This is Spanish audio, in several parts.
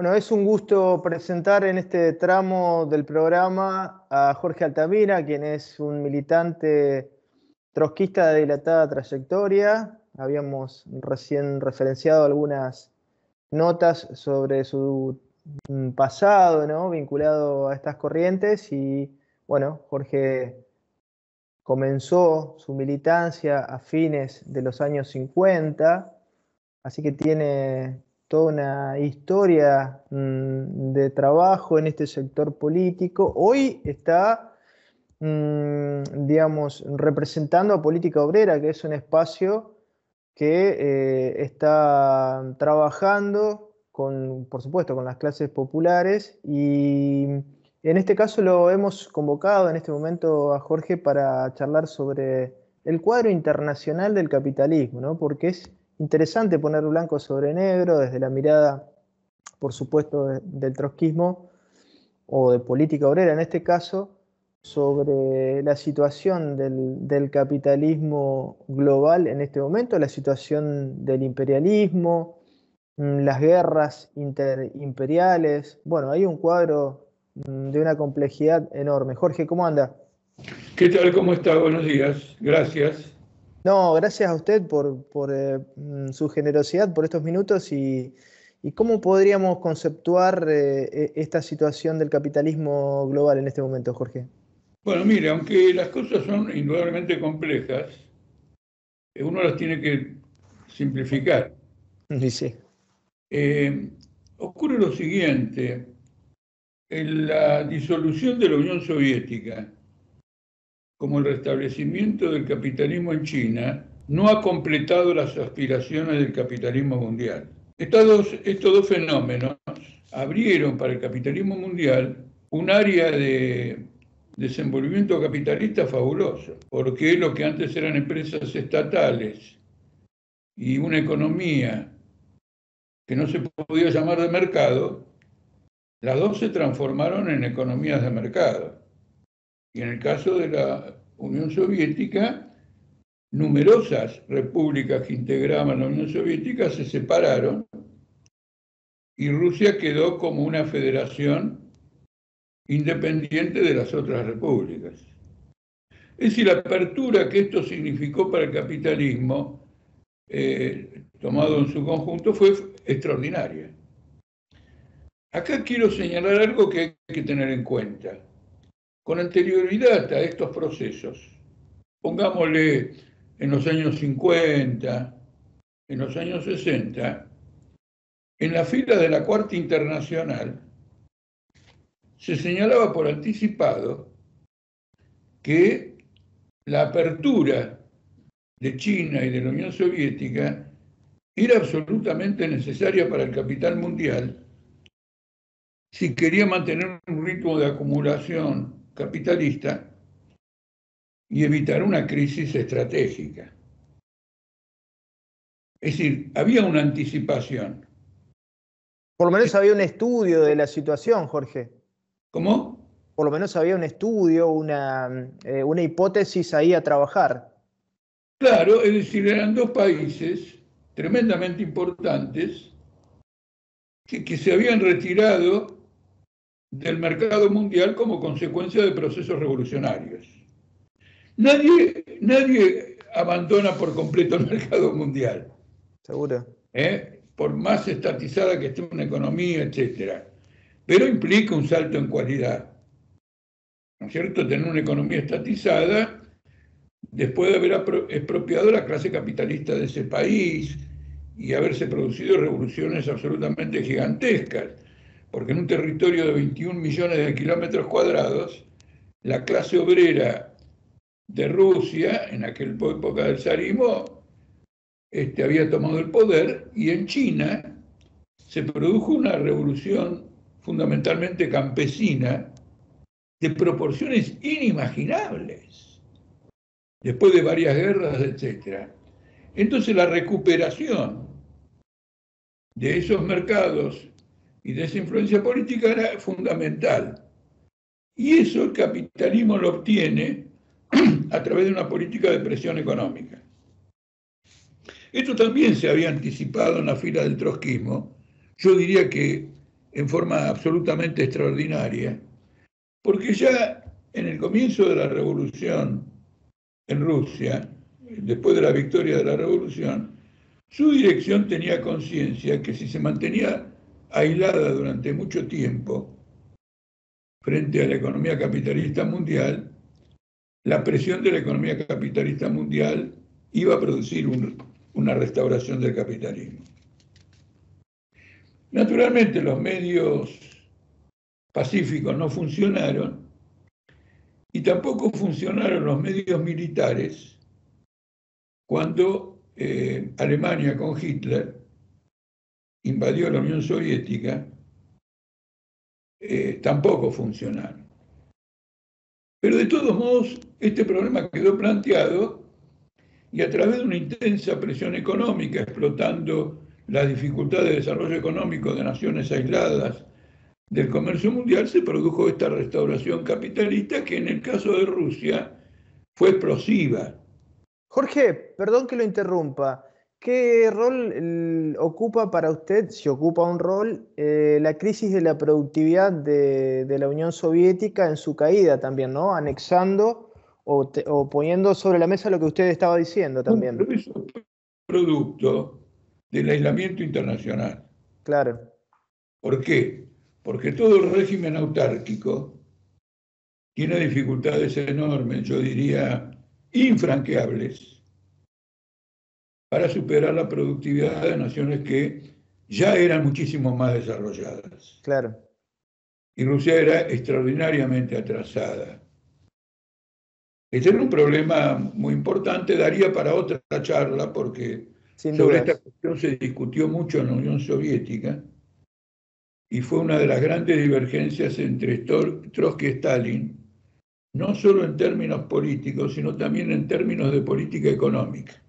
Bueno, es un gusto presentar en este tramo del programa a Jorge Altamira, quien es un militante trotskista de dilatada trayectoria. Habíamos recién referenciado algunas notas sobre su pasado, ¿no?, vinculado a estas corrientes y, bueno, Jorge comenzó su militancia a fines de los años 50. Así que tiene toda una historia de trabajo en este sector político. Hoy está, digamos, representando a Política Obrera, que es un espacio que está trabajando con, por supuesto, con las clases populares, y en este caso lo hemos convocado en este momento a Jorge para charlar sobre el cuadro internacional del capitalismo, ¿no? Porque es interesante poner blanco sobre negro desde la mirada, por supuesto, del trotskismo o de Política Obrera en este caso, sobre la situación del capitalismo global en este momento, la situación del imperialismo, las guerras interimperiales. Bueno, hay un cuadro de una complejidad enorme. Jorge, ¿cómo anda? ¿Qué tal? ¿Cómo está? Buenos días. Gracias. No, gracias a usted por su generosidad, por estos minutos y cómo podríamos conceptuar esta situación del capitalismo global en este momento, Jorge. Bueno, mire, aunque las cosas son indudablemente complejas, uno las tiene que simplificar. Dice. Ocurre lo siguiente, en la disolución de la Unión Soviética, como el restablecimiento del capitalismo en China, no ha completado las aspiraciones del capitalismo mundial. Estos dos fenómenos abrieron para el capitalismo mundial un área de desenvolvimiento capitalista fabuloso, porque lo que antes eran empresas estatales y una economía que no se podía llamar de mercado, las dos se transformaron en economías de mercado. Y en el caso de la Unión Soviética, numerosas repúblicas que integraban la Unión Soviética se separaron y Rusia quedó como una federación independiente de las otras repúblicas. Es decir, la apertura que esto significó para el capitalismo, tomado en su conjunto, fue extraordinaria. Acá quiero señalar algo que hay que tener en cuenta. Con anterioridad a estos procesos, pongámosle en los años 50, en los años 60, en la fila de la Cuarta Internacional, se señalaba por anticipado que la apertura de China y de la Unión Soviética era absolutamente necesaria para el capital mundial si quería mantener un ritmo de acumulación capitalista y evitar una crisis estratégica. Es decir, había una anticipación. Por lo menos había un estudio de la situación, Jorge. ¿Cómo? Por lo menos había un estudio, una hipótesis ahí a trabajar. Claro, es decir, eran dos países tremendamente importantes que se habían retirado del mercado mundial como consecuencia de procesos revolucionarios. Nadie abandona por completo el mercado mundial, Seguro. por más estatizada que esté una economía, etc. Pero implica un salto en cualidad. ¿No es cierto? Tener una economía estatizada después de haber expropiado la clase capitalista de ese país y haberse producido revoluciones absolutamente gigantescas, porque en un territorio de 21 millones de kilómetros cuadrados, la clase obrera de Rusia, en aquella época del zarismo, había tomado el poder, y en China se produjo una revolución fundamentalmente campesina de proporciones inimaginables, después de varias guerras, etc. Entonces la recuperación de esos mercados y de esa influencia política era fundamental. Y eso el capitalismo lo obtiene a través de una política de presión económica. Esto también se había anticipado en la fila del trotskismo. Yo diría que en forma absolutamente extraordinaria, porque ya en el comienzo de la revolución en Rusia, después de la victoria de la revolución, su dirección tenía conciencia que si se mantenía aislada durante mucho tiempo frente a la economía capitalista mundial, la presión de la economía capitalista mundial iba a producir una restauración del capitalismo. Naturalmente los medios pacíficos no funcionaron y tampoco funcionaron los medios militares cuando Alemania con Hitler invadió la Unión Soviética, tampoco funcionaron. Pero de todos modos, este problema quedó planteado y a través de una intensa presión económica, explotando las dificultades de desarrollo económico de naciones aisladas del comercio mundial, se produjo esta restauración capitalista que en el caso de Rusia fue explosiva. Jorge, perdón que lo interrumpa. ¿Qué rol ocupa para usted, si ocupa un rol, la crisis de la productividad de la Unión Soviética en su caída también, ¿no? Anexando o poniendo sobre la mesa lo que usted estaba diciendo también. Pero eso es producto del aislamiento internacional. Claro. ¿Por qué? Porque todo el régimen autárquico tiene dificultades enormes, yo diría infranqueables, para superar la productividad de naciones que ya eran muchísimo más desarrolladas. Claro. Y Rusia era extraordinariamente atrasada. Este era un problema muy importante, daría para otra charla, porque Sin sobre esta dudas. cuestión se discutió mucho en la Unión Soviética y fue una de las grandes divergencias entre Trotsky y Stalin, no solo en términos políticos, sino también en términos de política económica.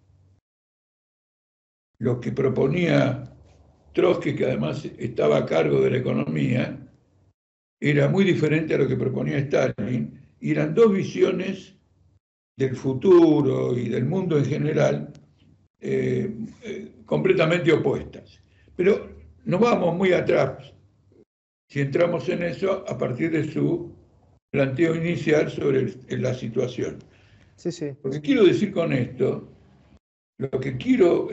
Lo que proponía Trotsky, que además estaba a cargo de la economía, era muy diferente a lo que proponía Stalin, y eran dos visiones del futuro y del mundo en general completamente opuestas. Pero nos vamos muy atrás si entramos en eso a partir de su planteo inicial sobre la situación. Sí, sí. Lo que quiero decir con esto, lo que quiero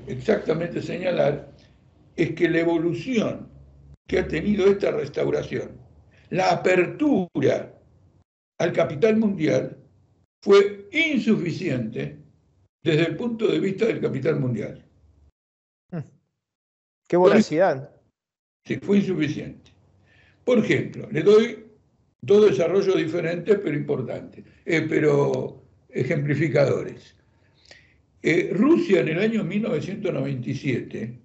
exactamente señalar, es que la evolución que ha tenido esta restauración, la apertura al capital mundial, fue insuficiente desde el punto de vista del capital mundial. Qué voracidad. Sí, fue insuficiente. Por ejemplo, le doy dos desarrollos diferentes pero importantes, pero ejemplificadores. Rusia en el año 1997,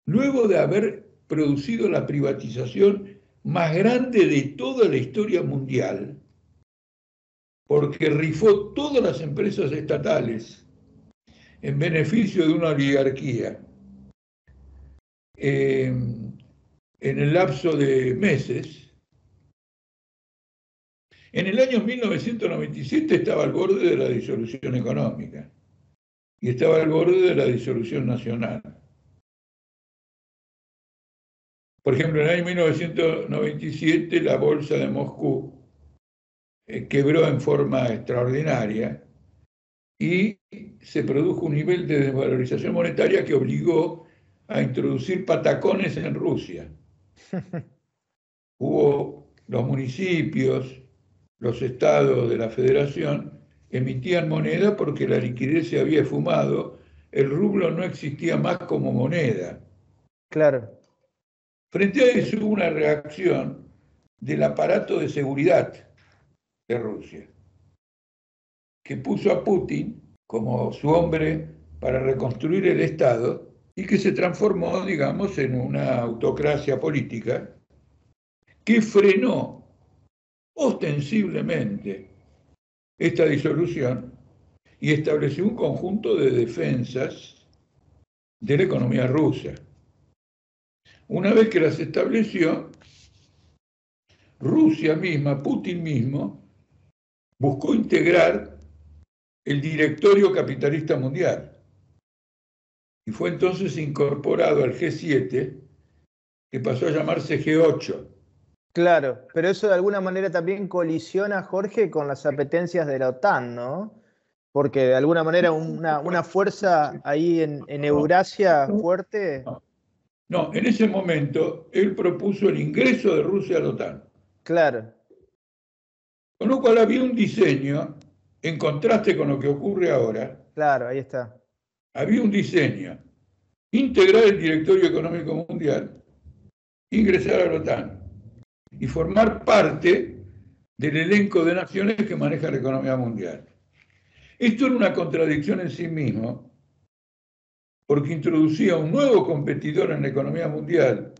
luego de haber producido la privatización más grande de toda la historia mundial, porque rifó todas las empresas estatales en beneficio de una oligarquía, en el lapso de meses, en el año 1997 estaba al borde de la disolución económica y estaba al borde de la disolución nacional. Por ejemplo, en el año 1997 la bolsa de Moscú quebró en forma extraordinaria y se produjo un nivel de desvalorización monetaria que obligó a introducir patacones en Rusia. Hubo los municipios, los estados de la federación emitían moneda porque la liquidez se había esfumado, el rublo no existía más como moneda. Claro. Frente a eso hubo una reacción del aparato de seguridad de Rusia, que puso a Putin como su hombre para reconstruir el Estado y que se transformó, digamos, en una autocracia política que frenó ostensiblemente esta disolución y estableció un conjunto de defensas de la economía rusa. Una vez que las estableció, Rusia misma, Putin mismo, buscó integrar el directorio capitalista mundial y fue entonces incorporado al G7 que pasó a llamarse G8. Claro, pero eso de alguna manera también colisiona, Jorge, con las apetencias de la OTAN, ¿no? Porque de alguna manera una fuerza ahí en No, Eurasia no, fuerte, no. No, en ese momento él propuso el ingreso de Rusia a la OTAN. claro, Con lo cual había un diseño, en contraste con lo que ocurre ahora, claro, ahí está. había un diseño, integrar el Directorio Económico Mundial, ingresar a la OTAN y formar parte del elenco de naciones que maneja la economía mundial. Esto era una contradicción en sí mismo, porque introducía un nuevo competidor en la economía mundial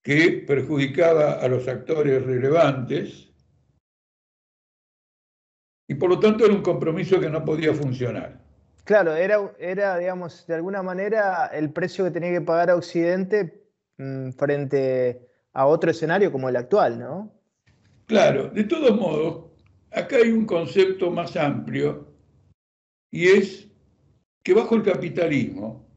que perjudicaba a los actores relevantes y por lo tanto era un compromiso que no podía funcionar. Claro, era, digamos, de alguna manera el precio que tenía que pagar a Occidente frente a otro escenario como el actual, ¿no? Claro, de todos modos, acá hay un concepto más amplio y es que bajo el capitalismo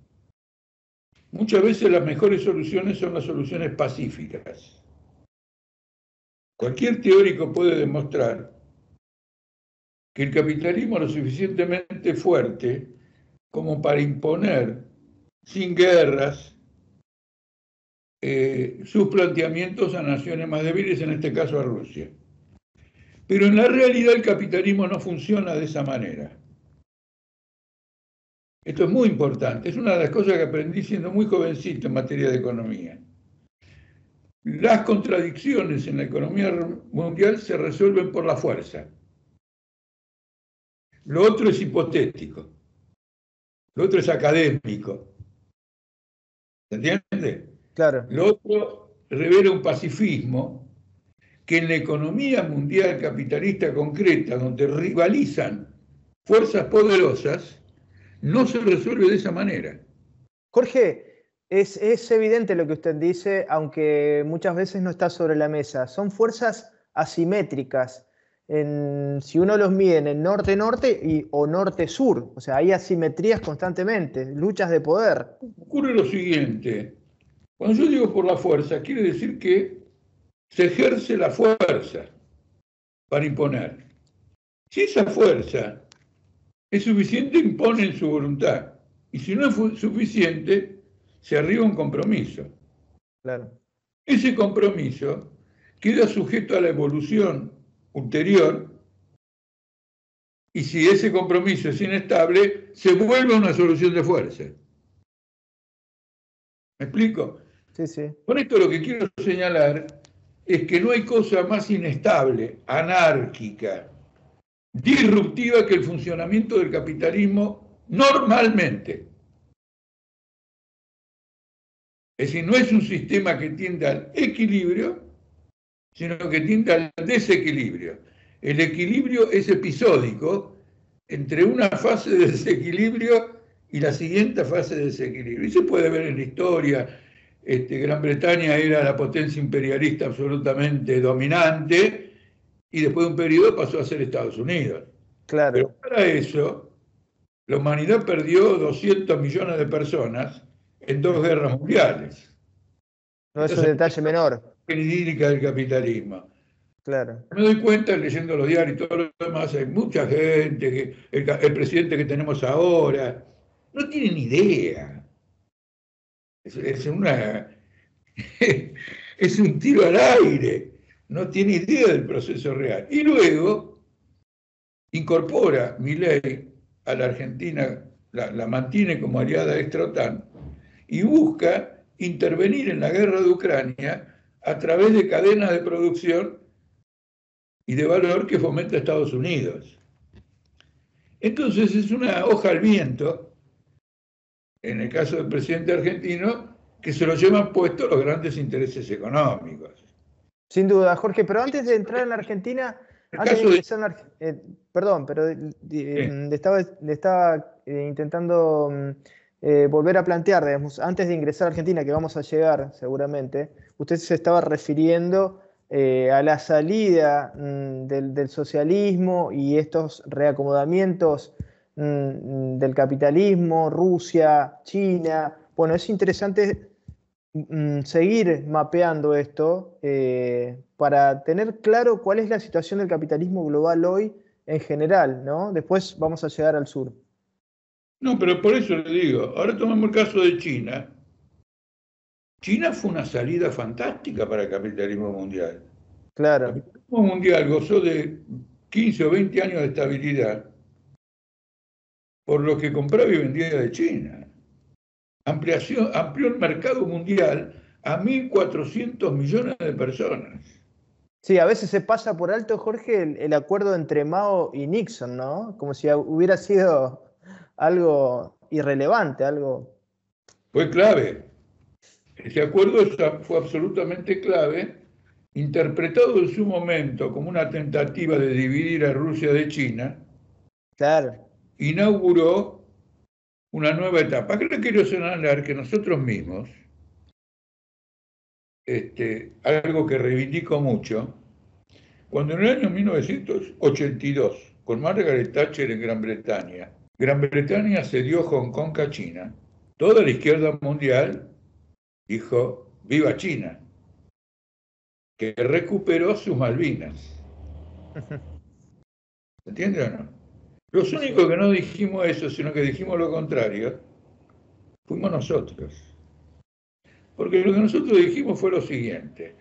muchas veces las mejores soluciones son las soluciones pacíficas. Cualquier teórico puede demostrar que el capitalismo es lo suficientemente fuerte como para imponer sin guerras sus planteamientos a naciones más débiles, en este caso a Rusia. Pero en la realidad el capitalismo no funciona de esa manera. Esto es muy importante, es una de las cosas que aprendí siendo muy jovencito en materia de economía. Las contradicciones en la economía mundial se resuelven por la fuerza. Lo otro es hipotético, lo otro es académico. ¿Se entiende? Claro. Lo otro revela un pacifismo que en la economía mundial capitalista concreta, donde rivalizan fuerzas poderosas, no se resuelve de esa manera. Jorge, es evidente lo que usted dice, aunque muchas veces no está sobre la mesa. Son fuerzas asimétricas. Si uno los mide en el norte-norte o norte-sur, o sea, hay asimetrías constantemente, luchas de poder. Ocurre lo siguiente, cuando yo digo por la fuerza, quiere decir que se ejerce la fuerza para imponer. Si esa fuerza es suficiente, imponen su voluntad. Y si no es suficiente, se arriba un compromiso. Claro. Ese compromiso queda sujeto a la evolución ulterior y si ese compromiso es inestable, se vuelve una solución de fuerza. ¿Me explico? Sí, sí. Con esto lo que quiero señalar es que no hay cosa más inestable, anárquica, disruptiva que el funcionamiento del capitalismo normalmente. Es decir, no es un sistema que tiende al equilibrio, sino que tiende al desequilibrio. El equilibrio es episódico entre una fase de desequilibrio y la siguiente fase de desequilibrio. Y se puede ver en la historia. Gran Bretaña era la potencia imperialista absolutamente dominante y después de un periodo pasó a ser Estados Unidos. Pero Claro. para eso, la humanidad perdió 200 millones de personas en dos guerras mundiales. No es un Entonces, detalle menor. la idílica del capitalismo. Claro. Me doy cuenta, leyendo los diarios y todo lo demás, hay mucha gente, que el presidente que tenemos ahora, no tiene ni idea. Es una, es un tiro al aire, no tiene idea del proceso real. Y luego incorpora Milei a la Argentina, la mantiene como aliada extra-OTAN y busca intervenir en la guerra de Ucrania a través de cadenas de producción y de valor que fomenta Estados Unidos. Entonces es una hoja al viento, en el caso del presidente argentino, que se lo llevan puesto los grandes intereses económicos. Sin duda, Jorge, pero antes de entrar en la Argentina, El antes de caso de... ingresar en la perdón, pero Sí, le estaba intentando volver a plantear, digamos, antes de ingresar a Argentina, que vamos a llegar seguramente, usted se estaba refiriendo a la salida del socialismo y estos reacomodamientos del capitalismo, Rusia, China. Bueno, es interesante seguir mapeando esto para tener claro cuál es la situación del capitalismo global hoy en general, ¿no? Después vamos a llegar al sur. No, pero por eso le digo, ahora tomemos el caso de China. China fue una salida fantástica para el capitalismo mundial. El Claro. capitalismo mundial gozó de 15 o 20 años de estabilidad por lo que compraba y vendía de China. Amplió el mercado mundial a 1.400 millones de personas. Sí, a veces se pasa por alto, Jorge, el acuerdo entre Mao y Nixon, ¿no? Como si hubiera sido algo irrelevante, algo... Fue clave. Ese acuerdo fue absolutamente clave, interpretado en su momento como una tentativa de dividir a Rusia de China, Claro. inauguró una nueva etapa. Creo que quiero señalar que nosotros mismos, algo que reivindico mucho, cuando en el año 1982, con Margaret Thatcher en Gran Bretaña cedió Hong Kong a China, toda la izquierda mundial dijo, viva China, que recuperó sus Malvinas. ¿Entiendes o no? Los Sí, sí. únicos que no dijimos eso, sino que dijimos lo contrario, fuimos nosotros. Porque lo que nosotros dijimos fue lo siguiente.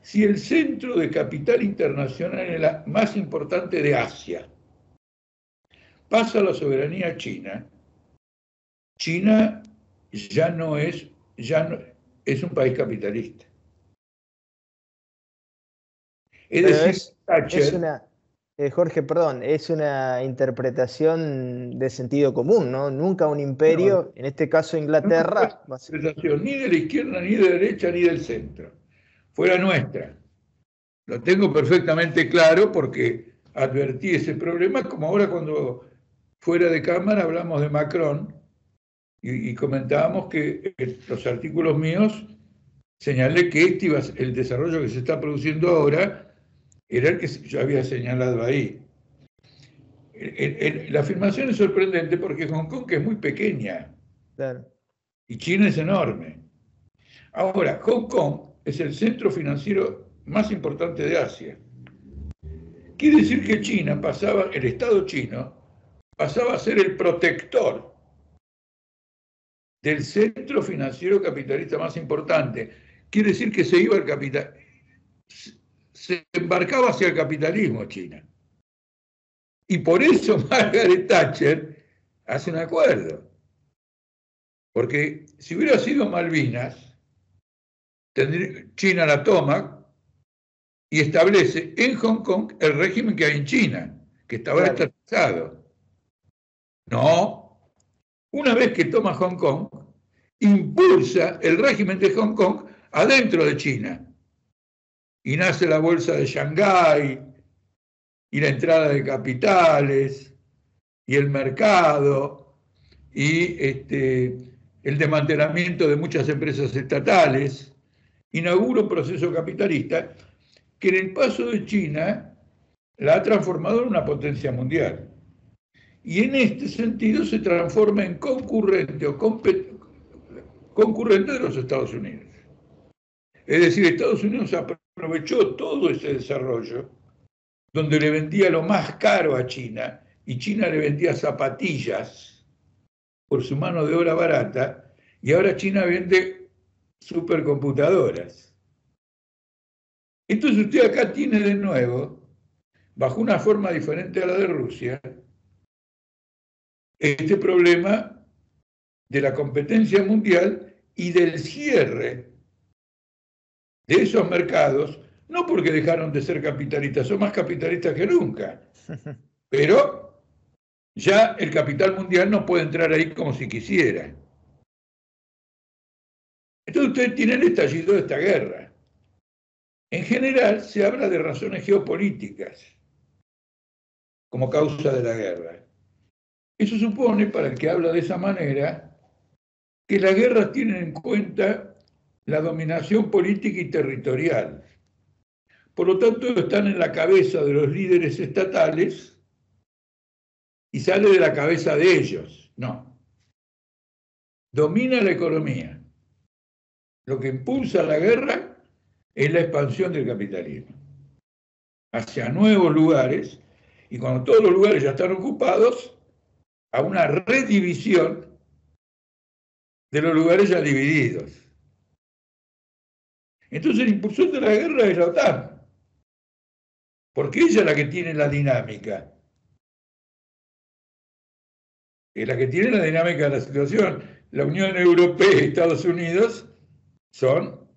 Si el centro de capital internacional es la más importante de Asia pasa a la soberanía china, China ya no es, ya no, es un país capitalista. Es Pero decir, es Thatcher, una, Jorge, perdón, es una interpretación de sentido común, ¿no? Nunca un no, imperio, en este caso no fue Inglaterra, interpretación ni de la izquierda, ni de la derecha, ni del centro. Fue la nuestra. Lo tengo perfectamente claro porque advertí ese problema, como ahora cuando fuera de cámara hablamos de Macron y comentábamos que los artículos míos señalé que el desarrollo que se está produciendo ahora era el que yo había señalado ahí. La afirmación es sorprendente porque Hong Kong es muy pequeña claro, y China es enorme. Ahora, Hong Kong es el centro financiero más importante de Asia. Quiere decir que China pasaba, el Estado chino pasaba a ser el protector del centro financiero capitalista más importante. Quiere decir que se iba al capital, se embarcaba hacia el capitalismo China. Y por eso Margaret Thatcher hace un acuerdo. Porque si hubiera sido Malvinas, China la toma y establece en Hong Kong el régimen que hay en China, que estaba claro. estatizado. No, una vez que toma Hong Kong, impulsa el régimen de Hong Kong adentro de China. Y nace la bolsa de Shanghái, y la entrada de capitales, y el mercado, y el desmantelamiento de muchas empresas estatales. Inaugura un proceso capitalista que en el paso de China la ha transformado en una potencia mundial. Y en este sentido se transforma en concurrente o concurrente de los Estados Unidos. Es decir, Estados Unidos aprovechó todo ese desarrollo, donde le vendía lo más caro a China, y China le vendía zapatillas por su mano de obra barata, y ahora China vende supercomputadoras. Entonces usted acá tiene de nuevo, bajo una forma diferente a la de Rusia, este problema de la competencia mundial y del cierre de esos mercados, no porque dejaron de ser capitalistas, son más capitalistas que nunca, pero ya el capital mundial no puede entrar ahí como si quisiera. Entonces ustedes tienen el estallido de esta guerra. En general se habla de razones geopolíticas como causa de la guerra. Eso supone, para el que habla de esa manera, que las guerras tienen en cuenta la dominación política y territorial. Por lo tanto, están en la cabeza de los líderes estatales y sale de la cabeza de ellos. No. Domina la economía. lo que impulsa la guerra es la expansión del capitalismo hacia nuevos lugares, y cuando todos los lugares ya están ocupados, a una redivisión de los lugares ya divididos. Entonces el impulsor de la guerra es la OTAN, porque ella es la que tiene la dinámica. Es la que tiene la dinámica de la situación. La Unión Europea y Estados Unidos son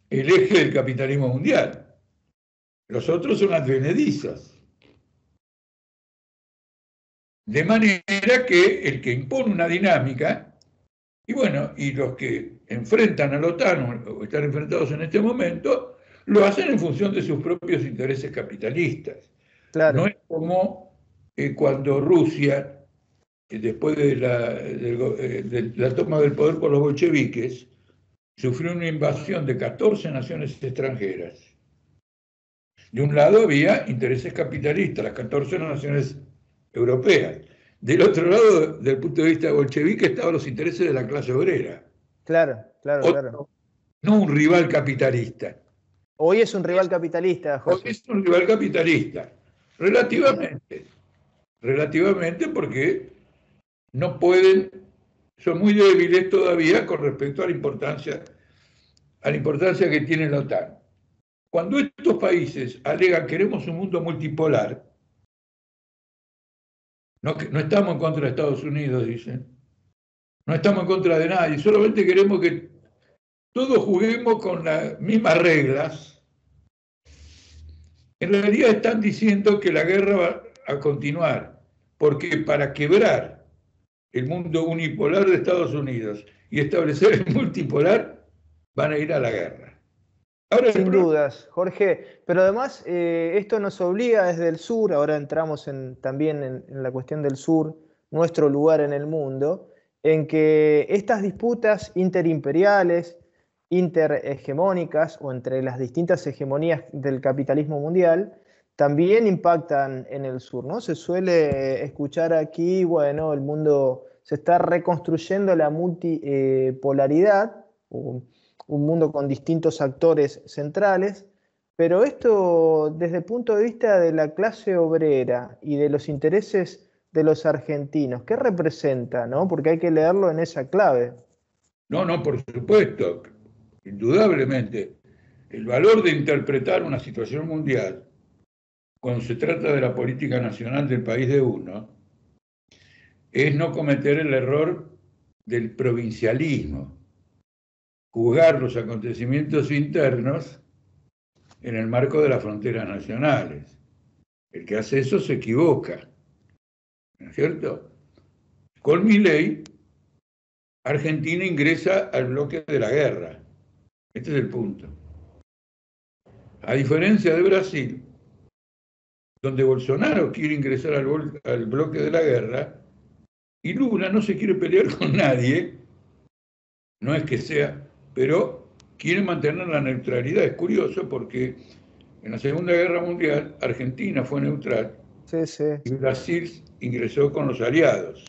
el eje del capitalismo mundial. Los otros son advenedizos. De manera que el que impone una dinámica, y bueno, y los que enfrentan a la OTAN o están enfrentados en este momento, lo hacen en función de sus propios intereses capitalistas. Claro. No es como cuando Rusia, después de la toma del poder por los bolcheviques, sufrió una invasión de 14 naciones extranjeras. De un lado había intereses capitalistas, las 14 naciones europeas. Del otro lado, desde el punto de vista bolchevique, estaban los intereses de la clase obrera. Claro, claro, claro. No un rival capitalista. Hoy es un rival capitalista, José. Hoy es un rival capitalista. Relativamente porque no pueden, son muy débiles todavía con respecto a la importancia que tiene la OTAN. Cuando estos países alegan queremos un mundo multipolar, no estamos en contra de Estados Unidos, dicen, no estamos en contra de nadie, solamente queremos que todos juguemos con las mismas reglas. En realidad están diciendo que la guerra va a continuar, porque para quebrar el mundo unipolar de Estados Unidos y establecer el multipolar, van a ir a la guerra. Ahora, sin dudas, Jorge, pero además esto nos obliga desde el sur, ahora entramos también en la cuestión del sur, nuestro lugar en el mundo, en que estas disputas interimperiales, interhegemónicas o entre las distintas hegemonías del capitalismo mundial, también impactan en el sur, ¿no? Se suele escuchar aquí, bueno, el mundo se está reconstruyendo la multipolaridad, un mundo con distintos actores centrales, pero esto desde el punto de vista de la clase obrera y de los intereses de los argentinos, ¿qué representa, no? Porque hay que leerlo en esa clave. No, por supuesto, indudablemente. El valor de interpretar una situación mundial, cuando se trata de la política nacional del país de uno, es no cometer el error del provincialismo, juzgar los acontecimientos internos en el marco de las fronteras nacionales. El que hace eso se equivoca, ¿no es cierto? Con Milei, Argentina ingresa al bloque de la guerra. Este es el punto. A diferencia de Brasil, donde Bolsonaro quiere ingresar al bloque de la guerra, y Lula no se quiere pelear con nadie, no es que sea, pero quiere mantener la neutralidad. Es curioso porque en la Segunda Guerra Mundial Argentina fue neutral, sí, sí, y Brasil ingresó con los aliados.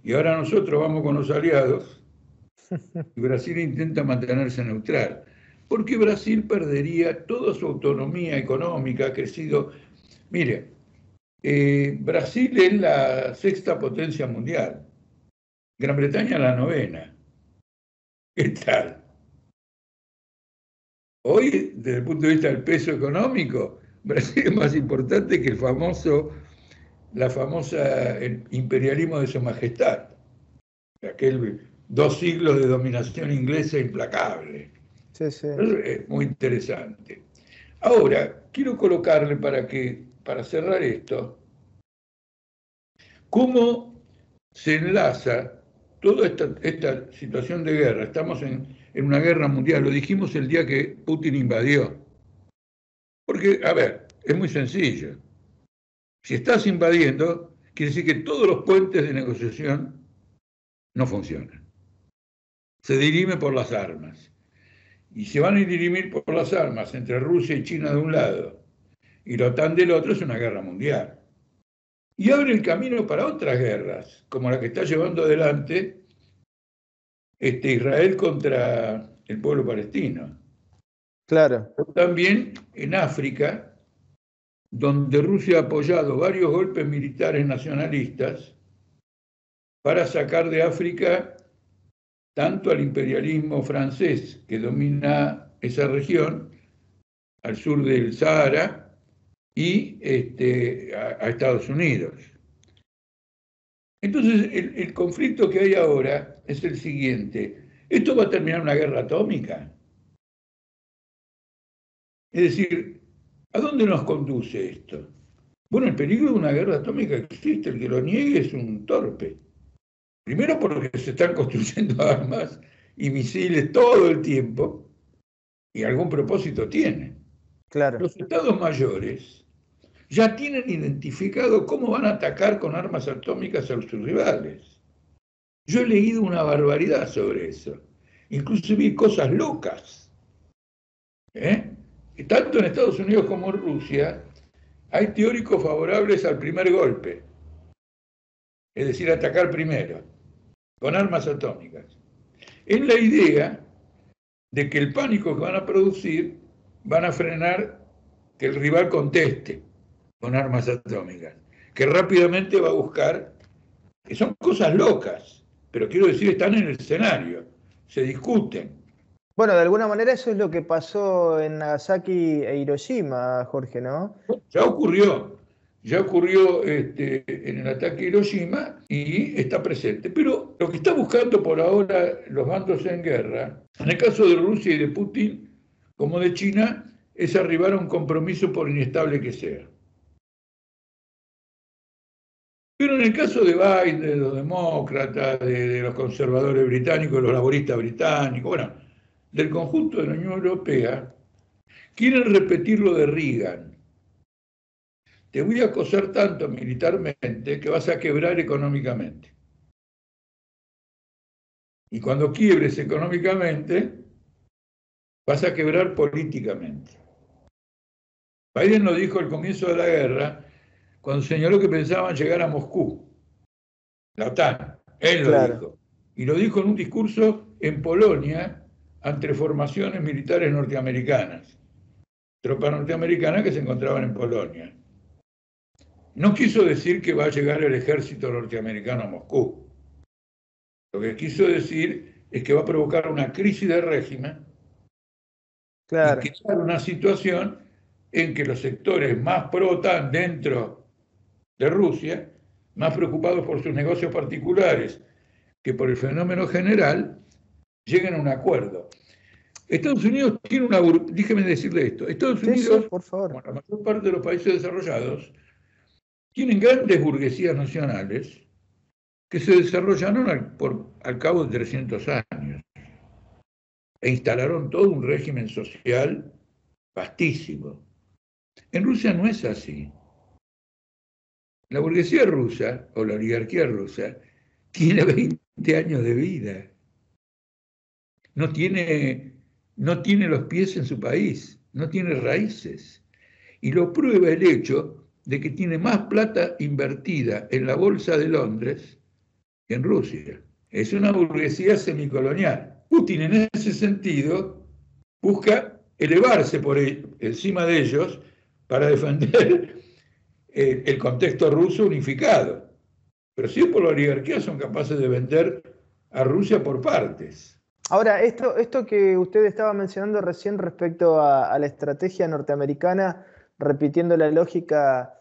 Y ahora nosotros vamos con los aliados y Brasil intenta mantenerse neutral, porque Brasil perdería toda su autonomía económica, ha crecido. Mire, Brasil es la sexta potencia mundial, Gran Bretaña la novena. ¿Qué tal? Hoy, desde el punto de vista del peso económico, Brasil es más importante que el imperialismo de Su Majestad, aquel 2 siglos de dominación inglesa implacable. Sí, sí. Es muy interesante. Ahora, quiero colocarle para cerrar esto, cómo se enlaza toda esta situación de guerra. Estamos en una guerra mundial, lo dijimos el día que Putin invadió. Porque, a ver, es muy sencillo. Si estás invadiendo, quiere decir que todos los puentes de negociación no funcionan. Se dirime por las armas. Y se van a dirimir por las armas entre Rusia y China de un lado y la OTAN del otro, es una guerra mundial. Y abre el camino para otras guerras, como la que está llevando adelante Israel contra el pueblo palestino. Claro. También en África, donde Rusia ha apoyado varios golpes militares nacionalistas para sacar de África tanto al imperialismo francés que domina esa región, al sur del Sahara, y a Estados Unidos. Entonces, el conflicto que hay ahora es el siguiente. ¿Esto va a terminar en una guerra atómica? Es decir, ¿a dónde nos conduce esto? Bueno, el peligro de una guerra atómica existe. El que lo niegue es un torpe. Primero porque se están construyendo armas y misiles todo el tiempo y algún propósito tienen. Claro. Los estados mayores ya tienen identificado cómo van a atacar con armas atómicas a sus rivales. Yo he leído una barbaridad sobre eso. Incluso vi cosas locas. Tanto en Estados Unidos como en Rusia hay teóricos favorables al primer golpe, es decir, atacar primero, con armas atómicas. Es la idea de que el pánico que van a producir van a frenar que el rival conteste con armas atómicas, que rápidamente va a buscar, que son cosas locas, pero quiero decir, están en el escenario, se discuten. Bueno, de alguna manera eso es lo que pasó en Nagasaki e Hiroshima, Jorge, ¿no? Ya ocurrió en el ataque a Hiroshima y está presente. Pero lo que está buscando por ahora los bandos en guerra, en el caso de Rusia y de Putin, como de China, es arribar a un compromiso por inestable que sea. Pero en el caso de Biden, de los demócratas, de los conservadores británicos, de los laboristas británicos, bueno, del conjunto de la Unión Europea, quieren repetir lo de Reagan. Te voy a acosar tanto militarmente que vas a quebrar económicamente. Y cuando quiebres económicamente, vas a quebrar políticamente. Biden lo dijo al comienzo de la guerra, cuando señaló que pensaban llegar a Moscú, la OTAN. Él lo dijo. Y lo dijo en un discurso en Polonia ante formaciones militares norteamericanas. Tropas norteamericanas que se encontraban en Polonia. No quiso decir que va a llegar el ejército norteamericano a Moscú. Lo que quiso decir es que va a provocar una crisis de régimen y crear una situación en que los sectores más pro-OTAN dentro de Rusia, más preocupados por sus negocios particulares que por el fenómeno general, lleguen a un acuerdo. Estados Unidos tiene una... Déjeme decirle esto. Estados Unidos, sí, por favor, como la mayor parte de los países desarrollados, tienen grandes burguesías nacionales que se desarrollaron al cabo de 300 años e instalaron todo un régimen social vastísimo. En Rusia no es así. La burguesía rusa, o la oligarquía rusa, tiene 20 años de vida. No tiene los pies en su país, no tiene raíces. Y lo prueba el hecho de que tiene más plata invertida en la bolsa de Londres que en Rusia. Es una burguesía semicolonial. Putin en ese sentido busca elevarse por encima de ellos para defender el contexto ruso unificado. Pero si es por la oligarquía son capaces de vender a Rusia por partes. Ahora, esto que usted estaba mencionando recién respecto a la estrategia norteamericana, repitiendo la lógica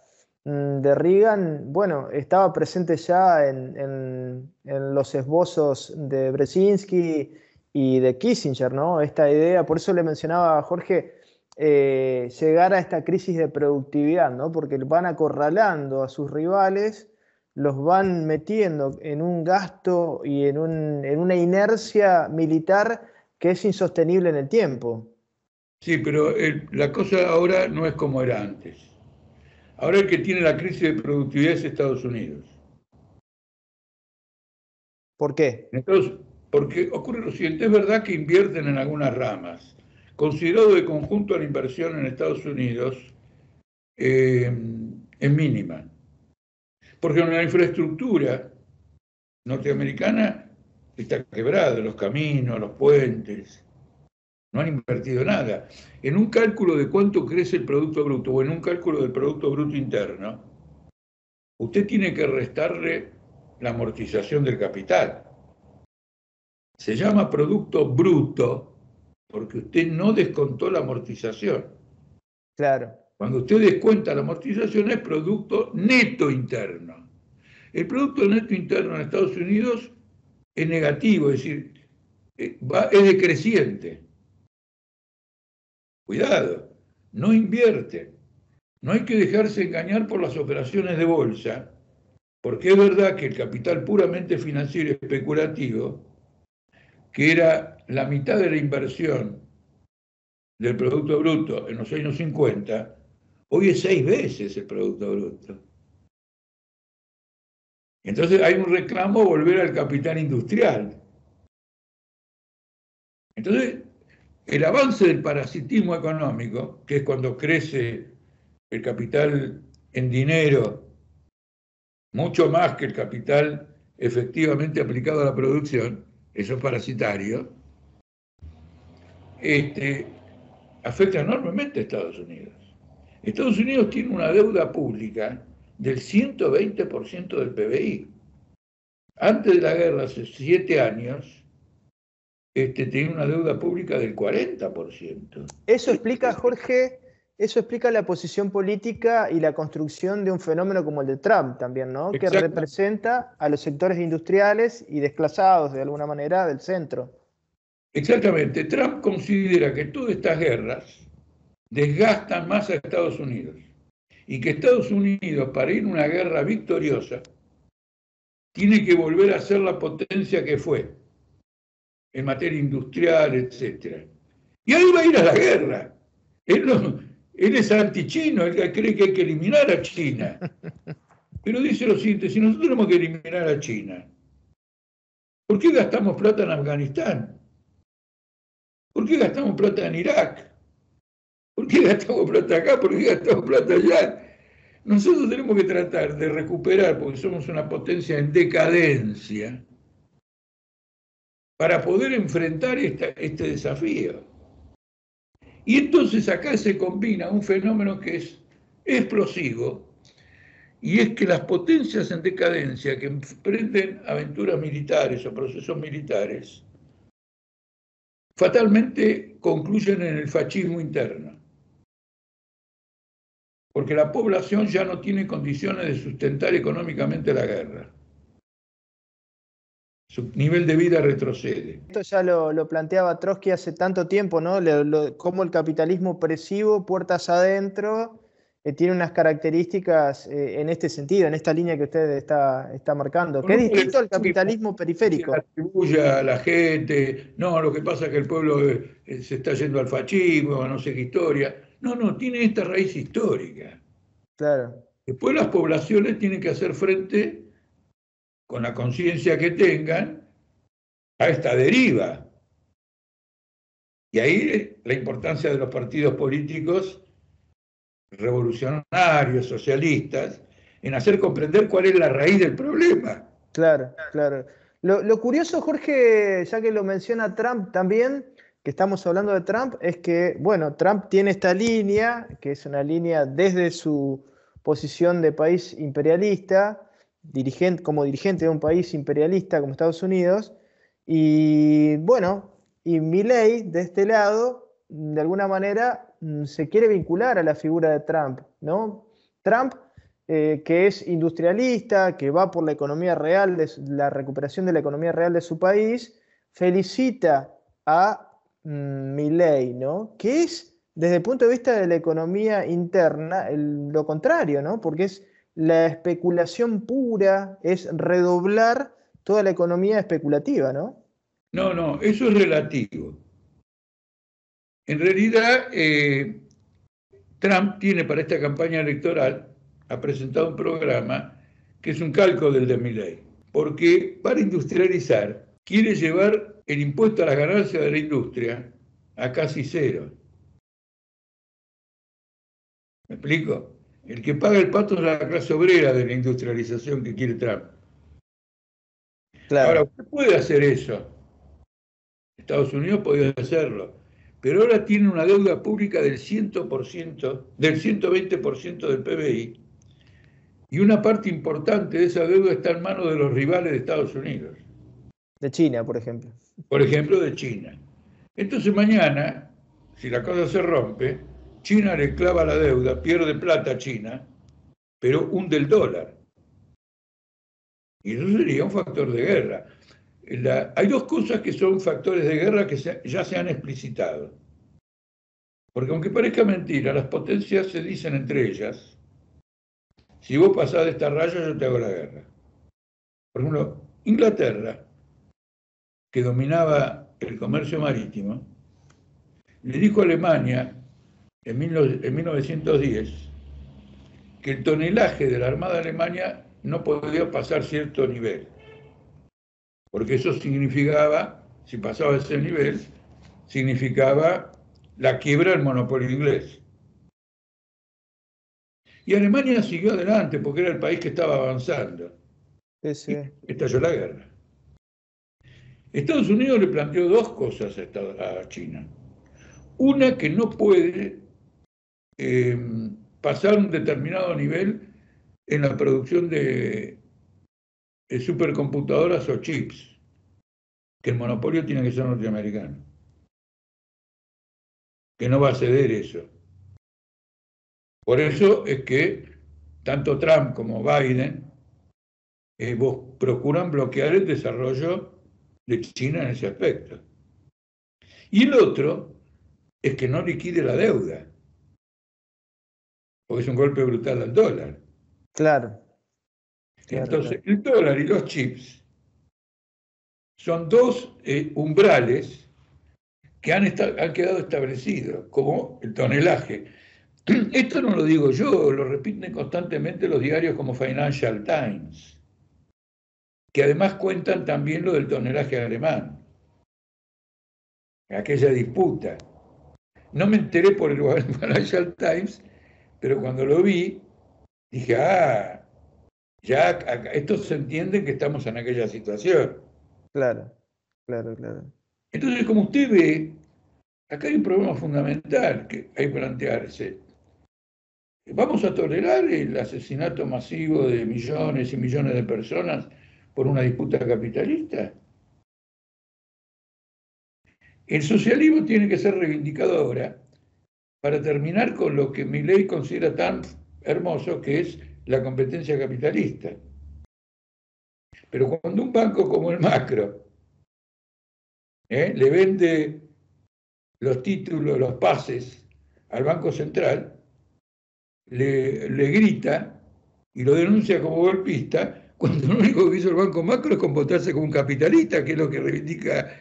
de Reagan, bueno, estaba presente ya en los esbozos de Brzezinski y de Kissinger, ¿no? Esta idea, por eso le mencionaba a Jorge, llegar a esta crisis de productividad, ¿no? Porque van acorralando a sus rivales, los van metiendo en un gasto y en una inercia militar que es insostenible en el tiempo. Sí, pero la cosa ahora no es como era antes. Ahora el que tiene la crisis de productividad es Estados Unidos. ¿Por qué? Entonces, porque ocurre lo siguiente, es verdad que invierten en algunas ramas. Considerado de conjunto la inversión en Estados Unidos es mínima. Porque la infraestructura norteamericana está quebrada, los caminos, los puentes. no han invertido nada. En un cálculo de cuánto crece el Producto Bruto o en un cálculo del Producto Bruto Interno, usted tiene que restarle la amortización del capital. Se llama Producto Bruto porque usted no descontó la amortización. Claro. Cuando usted descuenta la amortización es Producto Neto Interno. El Producto Neto Interno en Estados Unidos es negativo, es decir, es decreciente. Cuidado, no invierte. No hay que dejarse engañar por las operaciones de bolsa, porque es verdad que el capital puramente financiero y especulativo, que era la mitad de la inversión del Producto Bruto en los años 50, hoy es 6 veces el Producto Bruto. Entonces hay un reclamo a volver al capital industrial. Entonces, el avance del parasitismo económico, que es cuando crece el capital en dinero mucho más que el capital efectivamente aplicado a la producción, eso es parasitario, afecta enormemente a Estados Unidos. Estados Unidos tiene una deuda pública del 120% del PBI. Antes de la guerra, hace 7 años, tenía una deuda pública del 40%. Eso explica, Jorge, eso explica la posición política y la construcción de un fenómeno como el de Trump también, ¿no? Que representa a los sectores industriales y desplazados, de alguna manera, del centro. Exactamente. Trump considera que todas estas guerras desgastan más a Estados Unidos y que Estados Unidos, para ir a una guerra victoriosa, tiene que volver a ser la potencia que fue en materia industrial, etc. Y ahí va a ir a la guerra. Él es antichino, él cree que hay que eliminar a China. Pero dice lo siguiente, si nosotros tenemos que eliminar a China, ¿por qué gastamos plata en Afganistán? ¿Por qué gastamos plata en Irak? ¿Por qué gastamos plata acá? ¿Por qué gastamos plata allá? Nosotros tenemos que tratar de recuperar, porque somos una potencia en decadencia, para poder enfrentar este desafío. Y entonces acá se combina un fenómeno que es explosivo, y es que las potencias en decadencia que emprenden aventuras militares o procesos militares, fatalmente concluyen en el fascismo interno. Porque la población ya no tiene condiciones de sustentar económicamente la guerra. Su nivel de vida retrocede. Esto ya lo planteaba Trotsky hace tanto tiempo, ¿no? Cómo el capitalismo opresivo, puertas adentro, tiene unas características en este sentido, en esta línea que usted está marcando, que es distinto al capitalismo periférico. Que atribuye a la gente, no, lo que pasa es que el pueblo se está yendo al fascismo, a no sé qué historia. No, tiene esta raíz histórica. Claro. Después las poblaciones tienen que hacer frente, con la conciencia que tengan, a esta deriva. Y ahí la importancia de los partidos políticos revolucionarios, socialistas, en hacer comprender cuál es la raíz del problema. Claro. Lo curioso, Jorge, ya que lo menciona Trump también, que estamos hablando de Trump, es que, bueno, Trump tiene esta línea, que es una línea desde su posición de país imperialista, como dirigente de un país imperialista como Estados Unidos, y bueno, y Milei, de este lado, de alguna manera, se quiere vincular a la figura de Trump, ¿no? Trump, que es industrialista, que va por la economía real, la recuperación de la economía real de su país, felicita a Milei, ¿no? Que es, desde el punto de vista de la economía interna, lo contrario, ¿no? Porque es la especulación pura, es redoblar toda la economía especulativa, ¿no? No, eso es relativo. En realidad, Trump tiene para esta campaña electoral, ha presentado un programa que es un calco del de Milei, porque para industrializar quiere llevar el impuesto a las ganancias de la industria a casi cero. ¿Me explico? El que paga el pato es la clase obrera de la industrialización que quiere Trump. Claro. Ahora, usted puede hacer eso. Estados Unidos podía hacerlo. pero ahora tiene una deuda pública del 100%, del 120% del PBI, y una parte importante de esa deuda está en manos de los rivales de Estados Unidos. De China, por ejemplo. Por ejemplo, de China. Entonces mañana, si la cosa se rompe, China le clava la deuda, pierde plata a China, pero hunde el dólar. Y eso sería un factor de guerra. Hay dos cosas que son factores de guerra que ya se han explicitado. Porque aunque parezca mentira, las potencias se dicen entre ellas, si vos pasás de esta raya, yo te hago la guerra. Por ejemplo, Inglaterra, que dominaba el comercio marítimo, le dijo a Alemania en 1910 que el tonelaje de la Armada de Alemania no podía pasar cierto nivel, porque eso significaba, si pasaba ese nivel, significaba la quiebra del monopolio inglés. Y Alemania siguió adelante porque era el país que estaba avanzando. Sí. Y estalló la guerra. Estados Unidos le planteó dos cosas a China. Una, que no puede pasar un determinado nivel en la producción de supercomputadoras o chips, que el monopolio tiene que ser norteamericano, que no va a ceder eso. Por eso es que tanto Trump como Biden procuran bloquear el desarrollo de China en ese aspecto. Y el otro es que no liquide la deuda, porque es un golpe brutal al dólar. Claro. Entonces, el dólar y los chips son dos umbrales que han quedado establecidos, como el tonelaje. Esto no lo digo yo, lo repiten constantemente los diarios como Financial Times, que además cuentan también lo del tonelaje alemán, aquella disputa. No me enteré por el Financial Times, pero cuando lo vi, dije, ya esto se entiende que estamos en aquella situación. Claro. Entonces, como usted ve, acá hay un problema fundamental que hay que plantearse. ¿Vamos a tolerar el asesinato masivo de millones y millones de personas por una disputa capitalista? El socialismo tiene que ser reivindicado ahora para terminar con lo que Milei considera tan hermoso, que es la competencia capitalista. Pero cuando un banco como el Macro le vende los títulos, los pases al Banco Central, le grita y lo denuncia como golpista, cuando lo único que hizo el Banco Macro es comportarse como un capitalista, que es lo que reivindica,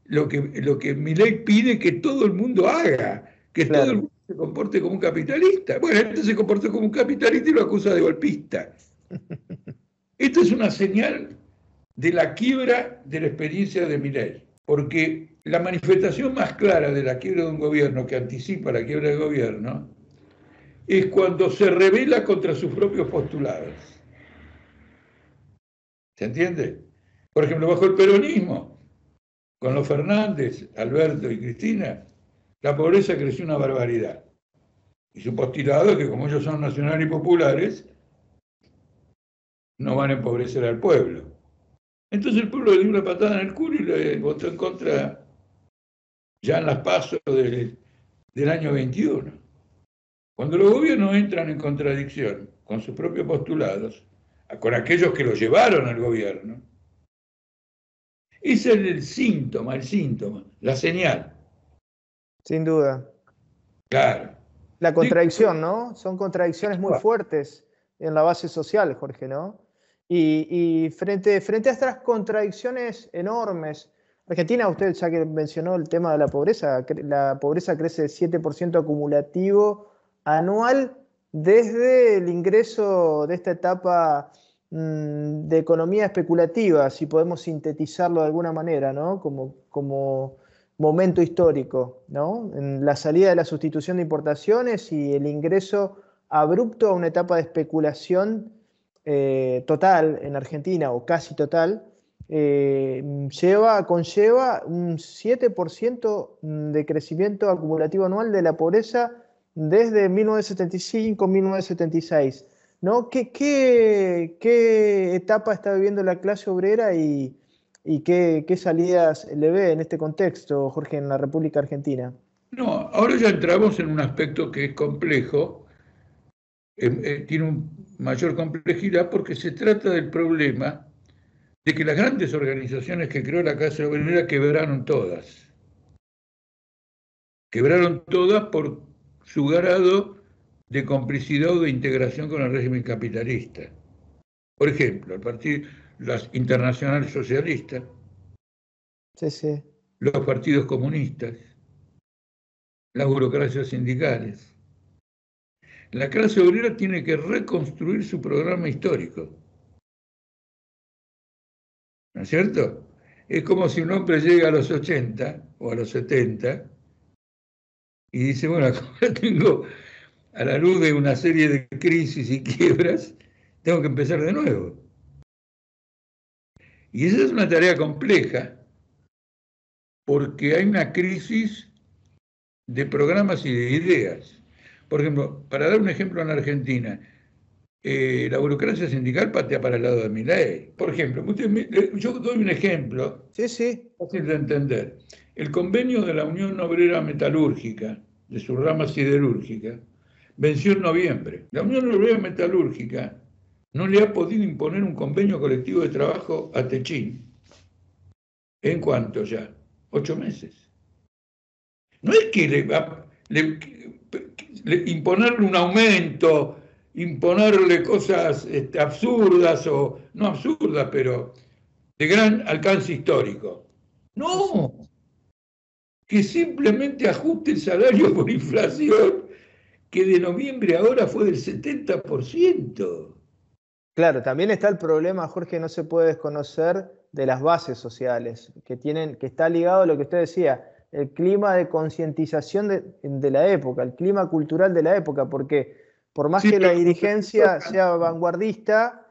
lo que Milei pide que todo el mundo haga, que todo el mundo se comporte como un capitalista. Bueno, este se comportó como un capitalista y lo acusa de golpista. Esto es una señal de la quiebra de la experiencia de Milei, porque la manifestación más clara de la quiebra de un gobierno, que anticipa la quiebra del gobierno, es cuando se rebela contra sus propios postulados. ¿Se entiende? Por ejemplo, bajo el peronismo, con los Fernández, Alberto y Cristina, la pobreza creció una barbaridad. Y su postulado es que como ellos son nacionales y populares, no van a empobrecer al pueblo. Entonces el pueblo le dio una patada en el culo y le votó en contra ya en las PASO del año 21. Cuando los gobiernos entran en contradicción con sus propios postulados, con aquellos que los llevaron al gobierno, ese es el síntoma, la señal. Sin duda. Claro. La contradicción, ¿no? Son contradicciones muy fuertes en la base social, Jorge, ¿no? Y frente a estas contradicciones enormes, Argentina, usted ya que mencionó el tema de la pobreza crece 7% acumulativo anual desde el ingreso de esta etapa de economía especulativa, si podemos sintetizarlo de alguna manera, ¿no? Como momento histórico, ¿no? En la salida de la sustitución de importaciones y el ingreso abrupto a una etapa de especulación total en Argentina, o casi total, conlleva un 7% de crecimiento acumulativo anual de la pobreza desde 1975-1976. ¿No? ¿Qué etapa está viviendo la clase obrera y qué salidas le ve en este contexto, Jorge, en la República Argentina? No, ahora ya entramos en un aspecto que es complejo, tiene una mayor complejidad porque se trata del problema de que las grandes organizaciones que creó la clase obrera quebraron todas. Quebraron todas por su grado de complicidad o de integración con el régimen capitalista. Por ejemplo, las internacionales socialistas, Sí, sí. los partidos comunistas, las burocracias sindicales. La clase obrera tiene que reconstruir su programa histórico. ¿No es cierto? Es como si un hombre llega a los 80 o a los 70 y dice, bueno, ahora tengo, a la luz de una serie de crisis y quiebras, tengo que empezar de nuevo. Y esa es una tarea compleja porque hay una crisis de programas y de ideas. Por ejemplo, para dar un ejemplo en Argentina, la burocracia sindical patea para el lado de Milei. Por ejemplo, yo doy un ejemplo Sí, sí. fácil de entender. El convenio de la Unión Obrera Metalúrgica, de su rama siderúrgica, venció en noviembre. La Unión Obrera Metalúrgica no le ha podido imponer un convenio colectivo de trabajo a Techín. ¿En cuánto ya? 8 meses. No es que imponerle un aumento, imponerle cosas absurdas o no absurdas, pero de gran alcance histórico. Sí, sí. No, que simplemente ajuste el salario por inflación, que de noviembre a ahora fue del 70%. Claro, también está el problema, Jorge, no se puede desconocer de las bases sociales, que está ligado a lo que usted decía, el clima de concientización de la época, el clima cultural de la época, porque por más Sí, que la dirigencia sea vanguardista,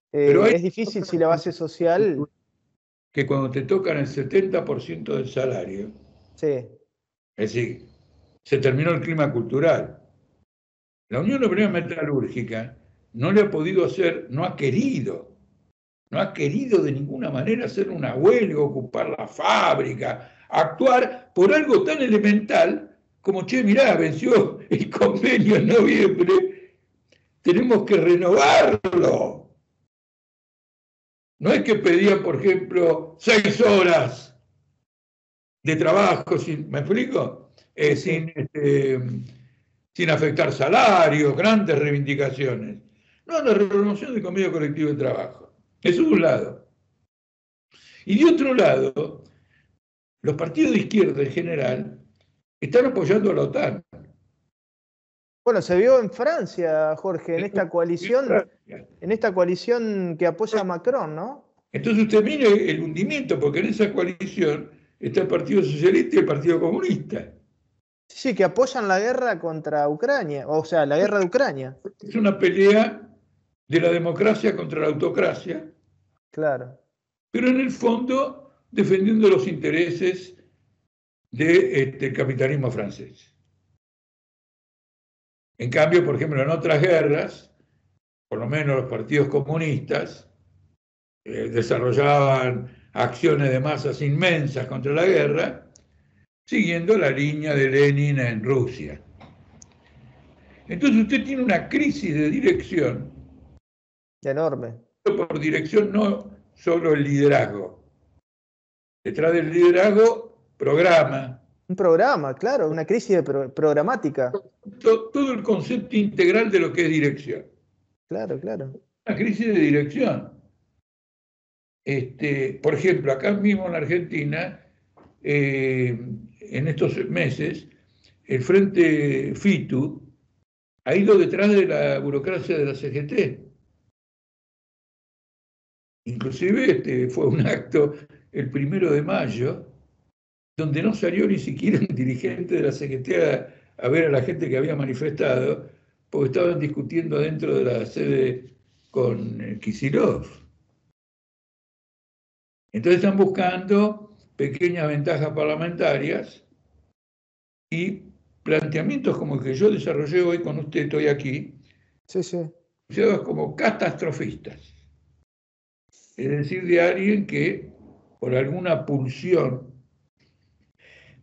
pero hay es difícil si la base social, que cuando te tocan el 70% del salario, sí, es decir, se terminó el clima cultural. La Unión Obrera Metalúrgica no le ha podido hacer, no ha querido de ninguna manera hacer una huelga, ocupar la fábrica, actuar por algo tan elemental como, che, mirá, venció el convenio en noviembre, tenemos que renovarlo. No es que pedían, por ejemplo, 6 horas de trabajo, ¿me explico? sí, Sin, sí. sin afectar salarios, grandes reivindicaciones. No, la renovación del convenio colectivo de trabajo. Eso de un lado. Y de otro lado, los partidos de izquierda en general están apoyando a la OTAN. Bueno, se vio en Francia, Jorge, en esta coalición que apoya a Macron, ¿no? Entonces usted mire el hundimiento, porque en esa coalición está el Partido Socialista y el Partido Comunista. Sí, sí, que apoyan la guerra contra Ucrania, o sea, la guerra de Ucrania. Es una pelea de la democracia contra la autocracia, Claro. pero en el fondo defendiendo los intereses del capitalismo francés. En cambio, por ejemplo, en otras guerras, por lo menos los partidos comunistas desarrollaban acciones de masas inmensas contra la guerra, siguiendo la línea de Lenin en Rusia. Entonces usted tiene una crisis de dirección, Enorme. por dirección no solo el liderazgo. Detrás del liderazgo, programa, Un programa, claro, una crisis programática. todo el concepto integral de lo que es dirección. Claro, claro. Una crisis de dirección. Por ejemplo, acá mismo en Argentina, en estos meses, el Frente FITU ha ido detrás de la burocracia de la CGT. Inclusive fue un acto el 1 de mayo, donde no salió ni siquiera un dirigente de la CGT a ver a la gente que había manifestado, porque estaban discutiendo dentro de la sede con Kicillof. Entonces están buscando pequeñas ventajas parlamentarias y planteamientos como el que yo desarrollé hoy con usted, estoy aquí, Sí, sí. como catastrofistas. Es decir, de alguien que por alguna pulsión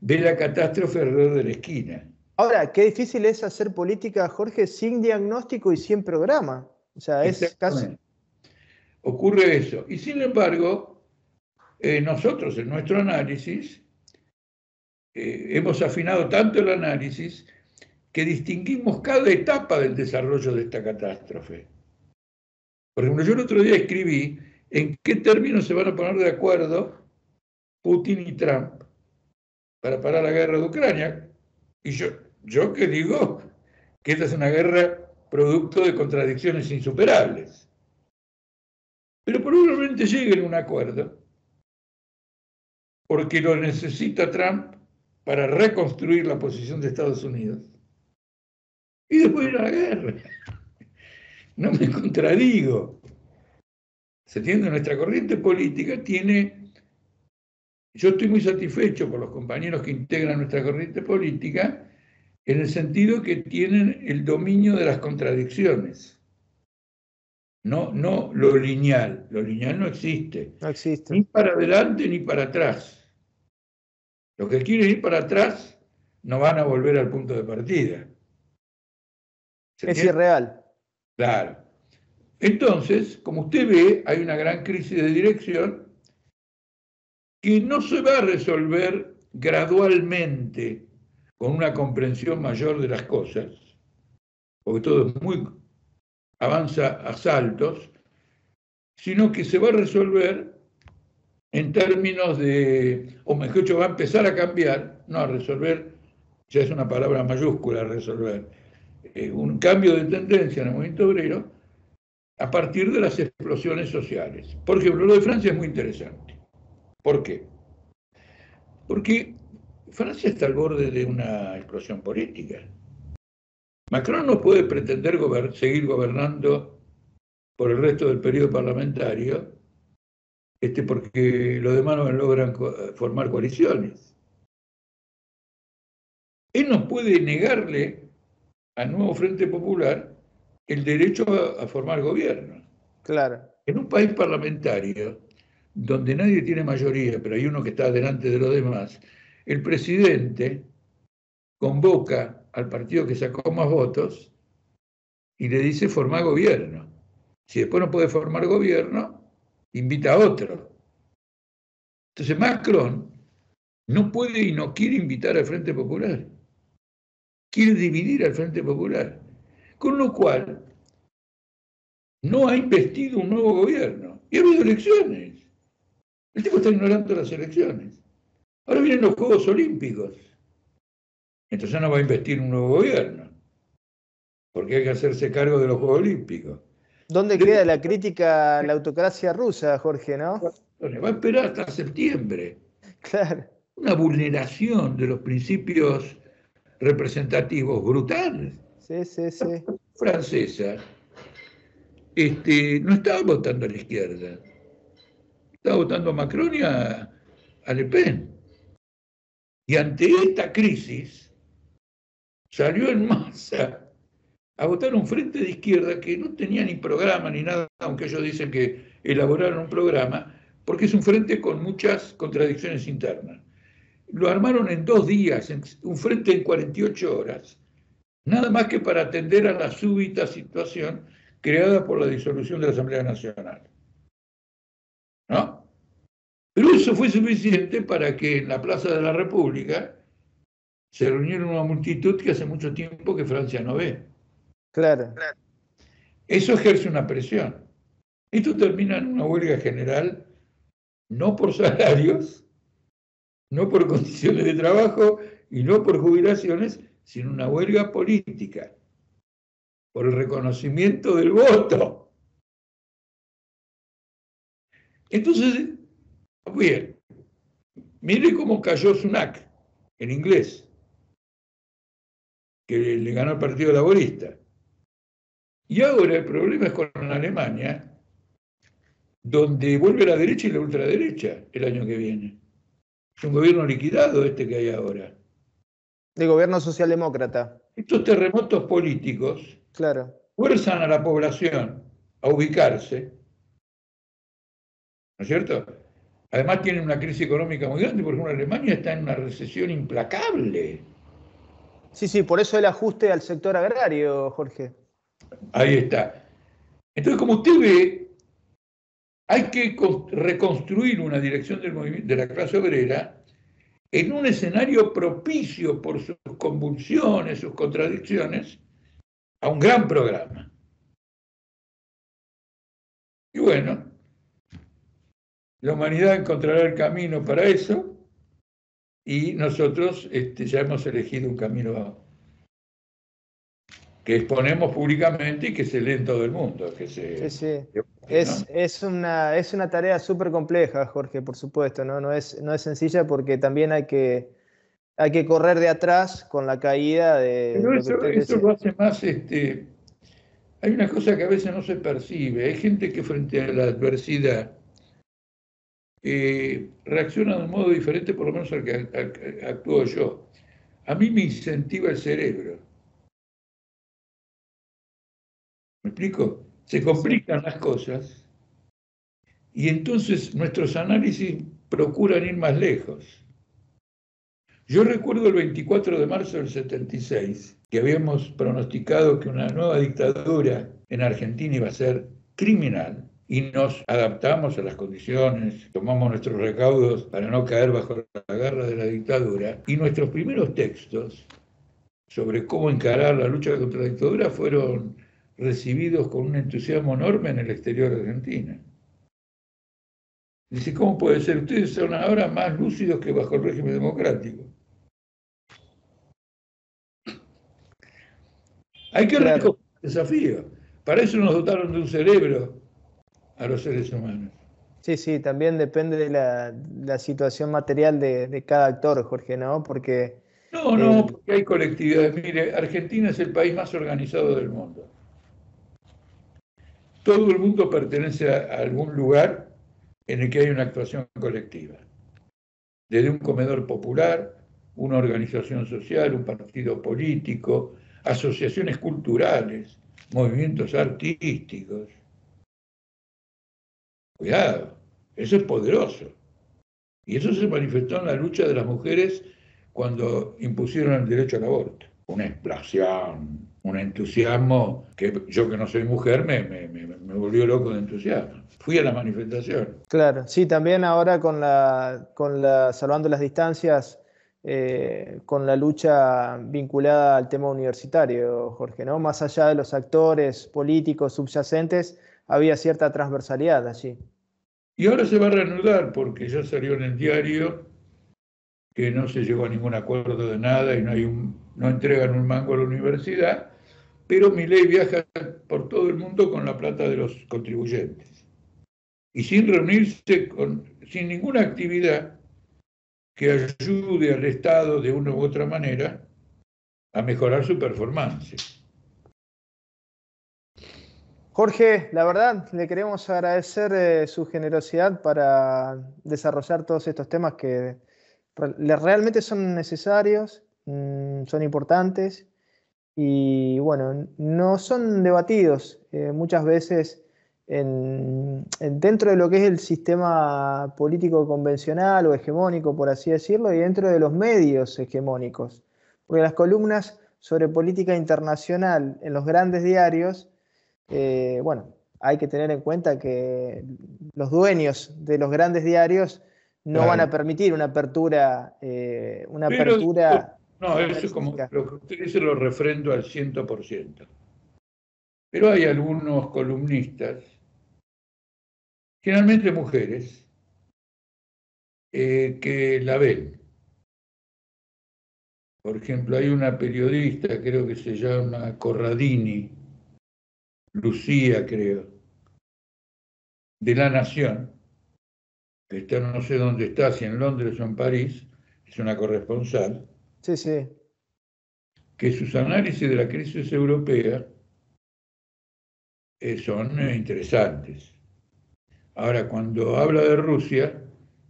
ve la catástrofe alrededor de la esquina. Ahora, qué difícil es hacer política, Jorge, sin diagnóstico y sin programa. O sea, es casi... Exactamente. Ocurre eso. Y sin embargo, nosotros en nuestro análisis hemos afinado tanto el análisis que distinguimos cada etapa del desarrollo de esta catástrofe. Por ejemplo, yo el otro día escribí en qué términos se van a poner de acuerdo Putin y Trump para parar la guerra de Ucrania. Y yo que digo que esta es una guerra producto de contradicciones insuperables. Pero probablemente lleguen a un acuerdo, porque lo necesita Trump para reconstruir la posición de Estados Unidos. Y después ir a la guerra. No me contradigo. Se entiende, nuestra corriente política tiene... Yo estoy muy satisfecho por los compañeros que integran nuestra corriente política, en el sentido que tienen el dominio de las contradicciones. No, no lo lineal. Lo lineal no existe. No existe. Ni para adelante ni para atrás. Los que quieren ir para atrás no van a volver al punto de partida. ¿Se Es entiende? irreal. Claro. Entonces, como usted ve, hay una gran crisis de dirección que no se va a resolver gradualmente con una comprensión mayor de las cosas, porque todo es muy avanza a saltos, sino que se va a resolver en términos de, o mejor dicho, va a empezar a cambiar, no a resolver, ya es una palabra mayúscula, resolver, un cambio de tendencia en el movimiento obrero a partir de las explosiones sociales. Por ejemplo, lo de Francia es muy interesante. ¿Por qué? Porque Francia está al borde de una explosión política. Macron no puede pretender seguir gobernando por el resto del periodo parlamentario, porque los demás no logran formar coaliciones. Él no puede negarle al nuevo Frente Popular el derecho a formar gobierno. Claro. En un país parlamentario, donde nadie tiene mayoría, pero hay uno que está delante de los demás, el presidente convoca al partido que sacó más votos y le dice formar gobierno. Si después no puede formar gobierno, invita a otro. Entonces Macron no puede y no quiere invitar al Frente Popular. Quiere dividir al Frente Popular. Con lo cual, no ha investido un nuevo gobierno. Y ha habido elecciones. El tipo está ignorando las elecciones. Ahora vienen los Juegos Olímpicos. Entonces no va a investir un nuevo gobierno. Porque hay que hacerse cargo de los Juegos Olímpicos. ¿Dónde queda la crítica a la autocracia rusa, Jorge, no? Va a esperar hasta septiembre. Claro. Una vulneración de los principios representativos brutal. Sí, sí, sí. Francesa no estaba votando a la izquierda. Estaba votando a Macron y a Le Pen. Y ante esta crisis salió en masa a votar un frente de izquierda que no tenía ni programa ni nada, aunque ellos dicen que elaboraron un programa, porque es un frente con muchas contradicciones internas. Lo armaron en 2 días, un frente en 48 horas, nada más que para atender a la súbita situación creada por la disolución de la Asamblea Nacional. ¿No? Pero eso fue suficiente para que en la Plaza de la República se reuniera una multitud que hace mucho tiempo que Francia no ve. Claro. Eso ejerce una presión. Esto termina en una huelga general, no por salarios, no por condiciones de trabajo y no por jubilaciones, sino una huelga política, por el reconocimiento del voto. Entonces, bien, mire cómo cayó Sunak, en inglés, que le ganó al Partido Laborista. Y ahora el problema es con Alemania, donde vuelve la derecha y la ultraderecha el año que viene. Es un gobierno liquidado este que hay ahora. De gobierno socialdemócrata, Estos terremotos políticos claro. fuerzan a la población a ubicarse, ¿no es cierto? Además tienen una crisis económica muy grande, por ejemplo, Alemania está en una recesión implacable. Sí, sí, por eso el ajuste al sector agrario, Jorge. Ahí está. Entonces, como usted ve, hay que reconstruir una dirección del de la clase obrera en un escenario propicio por sus convulsiones, sus contradicciones, a un gran programa. Y bueno, la humanidad encontrará el camino para eso y nosotros ya hemos elegido un camino que exponemos públicamente y que se lee en todo el mundo. Sí, sí. ¿No? Es una tarea súper compleja, Jorge, por supuesto, ¿no? No es sencilla porque también hay que correr de atrás con la caída de Pero lo que usted eso decía. lo hace más, hay una cosa que a veces no se percibe. Hay gente que frente a la adversidad reacciona de un modo diferente, por lo menos al que actúo yo. A mí me incentiva el cerebro. ¿Me explico? Se Sí, sí. complican las cosas y entonces nuestros análisis procuran ir más lejos. Yo recuerdo el 24 de marzo del 76, que habíamos pronosticado que una nueva dictadura en Argentina iba a ser criminal, y nos adaptamos a las condiciones, tomamos nuestros recaudos para no caer bajo la garra de la dictadura, y nuestros primeros textos sobre cómo encarar la lucha contra la dictadura fueron recibidos con un entusiasmo enorme en el exterior de Argentina. Dice, ¿cómo puede ser? Ustedes son ahora más lúcidos que bajo el régimen democrático. Hay que Claro. recoger el desafío. Para eso nos dotaron de un cerebro a los seres humanos. Sí, sí, también depende de la situación material de cada actor, Jorge, ¿no? Porque No, no, el, porque hay colectividades. Mire, Argentina es el país más organizado del mundo. Todo el mundo pertenece a algún lugar en el que hay una actuación colectiva. Desde un comedor popular, una organización social, un partido político, asociaciones culturales, movimientos artísticos. Cuidado, eso es poderoso. Y eso se manifestó en la lucha de las mujeres cuando impusieron el derecho al aborto. Una explosión, un entusiasmo que yo que no soy mujer me volvió loco de entusiasmo. Fui a la manifestación. claro, sí, también ahora salvando las distancias, con la lucha vinculada al tema universitario, Jorge, ¿no? Más allá de los actores políticos subyacentes, había cierta transversalidad allí. Y ahora se va a reanudar porque ya salió en el diario que no se llegó a ningún acuerdo de nada y no entregan un mango a la universidad, pero Milei viaja por todo el mundo con la plata de los contribuyentes y sin reunirse sin ninguna actividad que ayude al Estado de una u otra manera a mejorar su performance. Jorge, la verdad, le queremos agradecer su generosidad para desarrollar todos estos temas que realmente son necesarios, son importantes y bueno, no son debatidos muchas veces dentro de lo que es el sistema político convencional o hegemónico, por así decirlo, y dentro de los medios hegemónicos. Porque las columnas sobre política internacional en los grandes diarios, bueno, hay que tener en cuenta que los dueños de los grandes diarios no van Claro. a permitir una Pero apertura no, eso como periodística. lo que usted dice lo refrendo al 100%. Pero hay algunos columnistas, generalmente mujeres, que la ven. Por ejemplo, hay una periodista, creo que se llama Corradini, Lucía, creo, de La Nación, que está, no sé dónde está, si en Londres o en París, es una corresponsal, Sí, sí. que sus análisis de la crisis europea son interesantes. Ahora, cuando habla de Rusia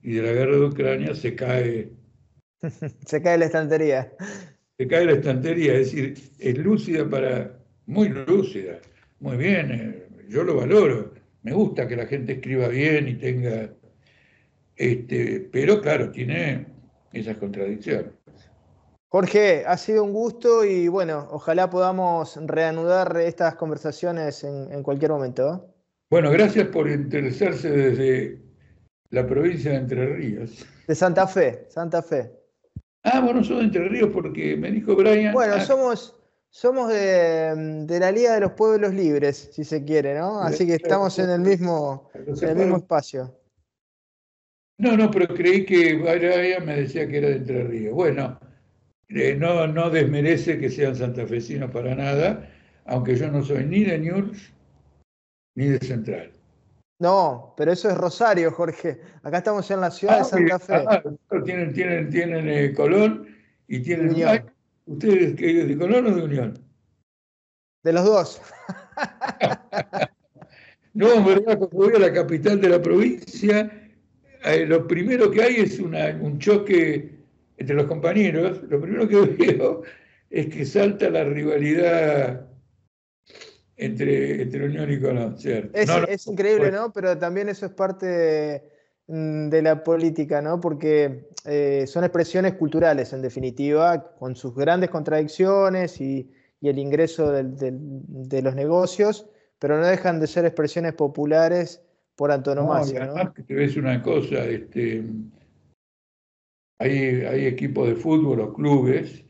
y de la guerra de Ucrania, se cae Se cae la estantería. la estantería, es decir, es lúcida muy lúcida, muy bien, yo lo valoro, me gusta que la gente escriba bien y tenga, pero claro, tiene esas contradicciones. Jorge, ha sido un gusto y bueno, ojalá podamos reanudar estas conversaciones en cualquier momento, ¿eh? Bueno, gracias por interesarse desde la provincia de Entre Ríos. De Santa Fe, Santa Fe. Ah, bueno, sos de Entre Ríos porque me dijo Brian. Bueno, somos de la Liga de los Pueblos Libres, si se quiere, ¿no? Así que estamos en el mismo espacio. No, pero creí que Brian me decía que era de Entre Ríos. Bueno, no desmerece que sean santafesinos para nada, aunque yo no soy ni de Newell's ni de Central. No, pero eso es Rosario, Jorge. Acá estamos en la ciudad de Santa Fe. Tienen Colón y tienen Unión. ¿Ustedes qué, de Colón o de Unión? De los dos. No, en verdad, cuando voy a la capital de la provincia, lo primero que hay es un choque entre los compañeros. Lo primero que veo es que salta la rivalidad entre Unión y Colón, ¿cierto? Es increíble, ¿no? Pero también eso es parte de la política, ¿no? Porque son expresiones culturales, en definitiva, con sus grandes contradicciones y el ingreso de los negocios, pero no dejan de ser expresiones populares por antonomasia, ¿no? Además, que te ves una cosa, hay equipos de fútbol o clubes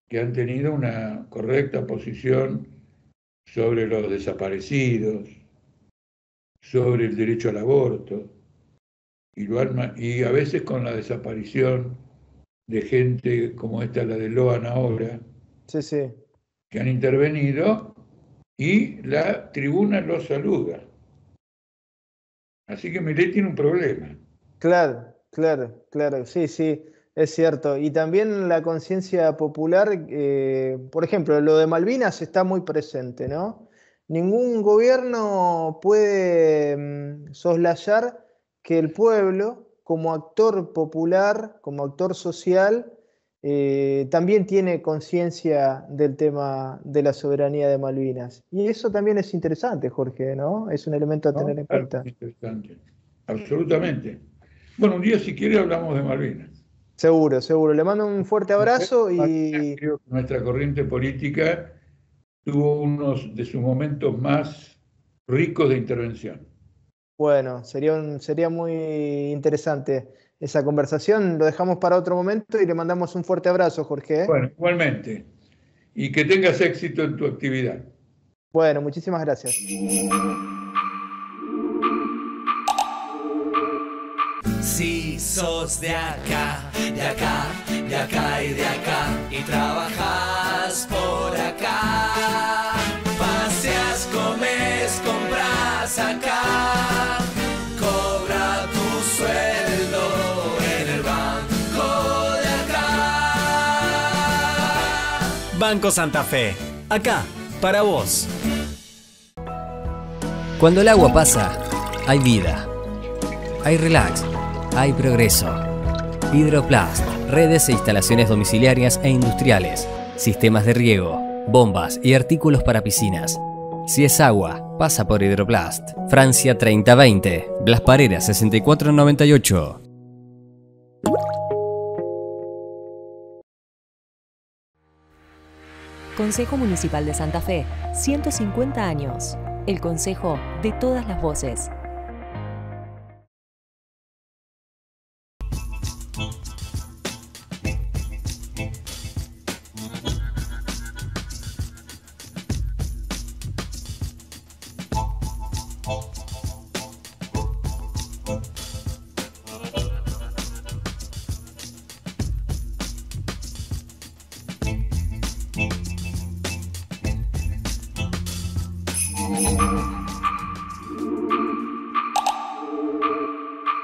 que han tenido una correcta posición sobre los desaparecidos, sobre el derecho al aborto, y a veces con la desaparición de gente como esta, la de Loan ahora, Sí, sí. que han intervenido y la tribuna los saluda. Así que Milei tiene un problema. Claro, claro, sí, sí, es cierto. Y también la conciencia popular, por ejemplo, lo de Malvinas está muy presente, ¿no? Ningún gobierno puede soslayar que el pueblo, como actor popular, como actor social, también tiene conciencia del tema de la soberanía de Malvinas. Y eso también es interesante, Jorge, ¿no? Es un elemento a ¿No? tener en Claro, cuenta. interesante. Absolutamente. Bueno, un día si quiere hablamos de Malvinas. Seguro, seguro. Le mando un fuerte abrazo y Creo que nuestra corriente política tuvo unos de sus momentos más ricos de intervención. bueno, sería muy interesante esa conversación. Lo dejamos para otro momento y le mandamos un fuerte abrazo, Jorge, ¿eh? Bueno, igualmente. Y que tengas éxito en tu actividad. Bueno, muchísimas gracias. Si sos de acá, de acá, de acá y de acá, y trabajas por acá, paseas, comes, compras acá, cobra tu sueldo en el banco de acá. Banco Santa Fe, acá, para vos. Cuando el agua pasa, hay vida, hay relax, hay progreso. Hidroplast, redes e instalaciones domiciliarias e industriales, sistemas de riego, bombas y artículos para piscinas. Si es agua, pasa por Hidroplast. Francia 3020, Blas Parera 6498. Consejo Municipal de Santa Fe, 150 años. El consejo de todas las voces.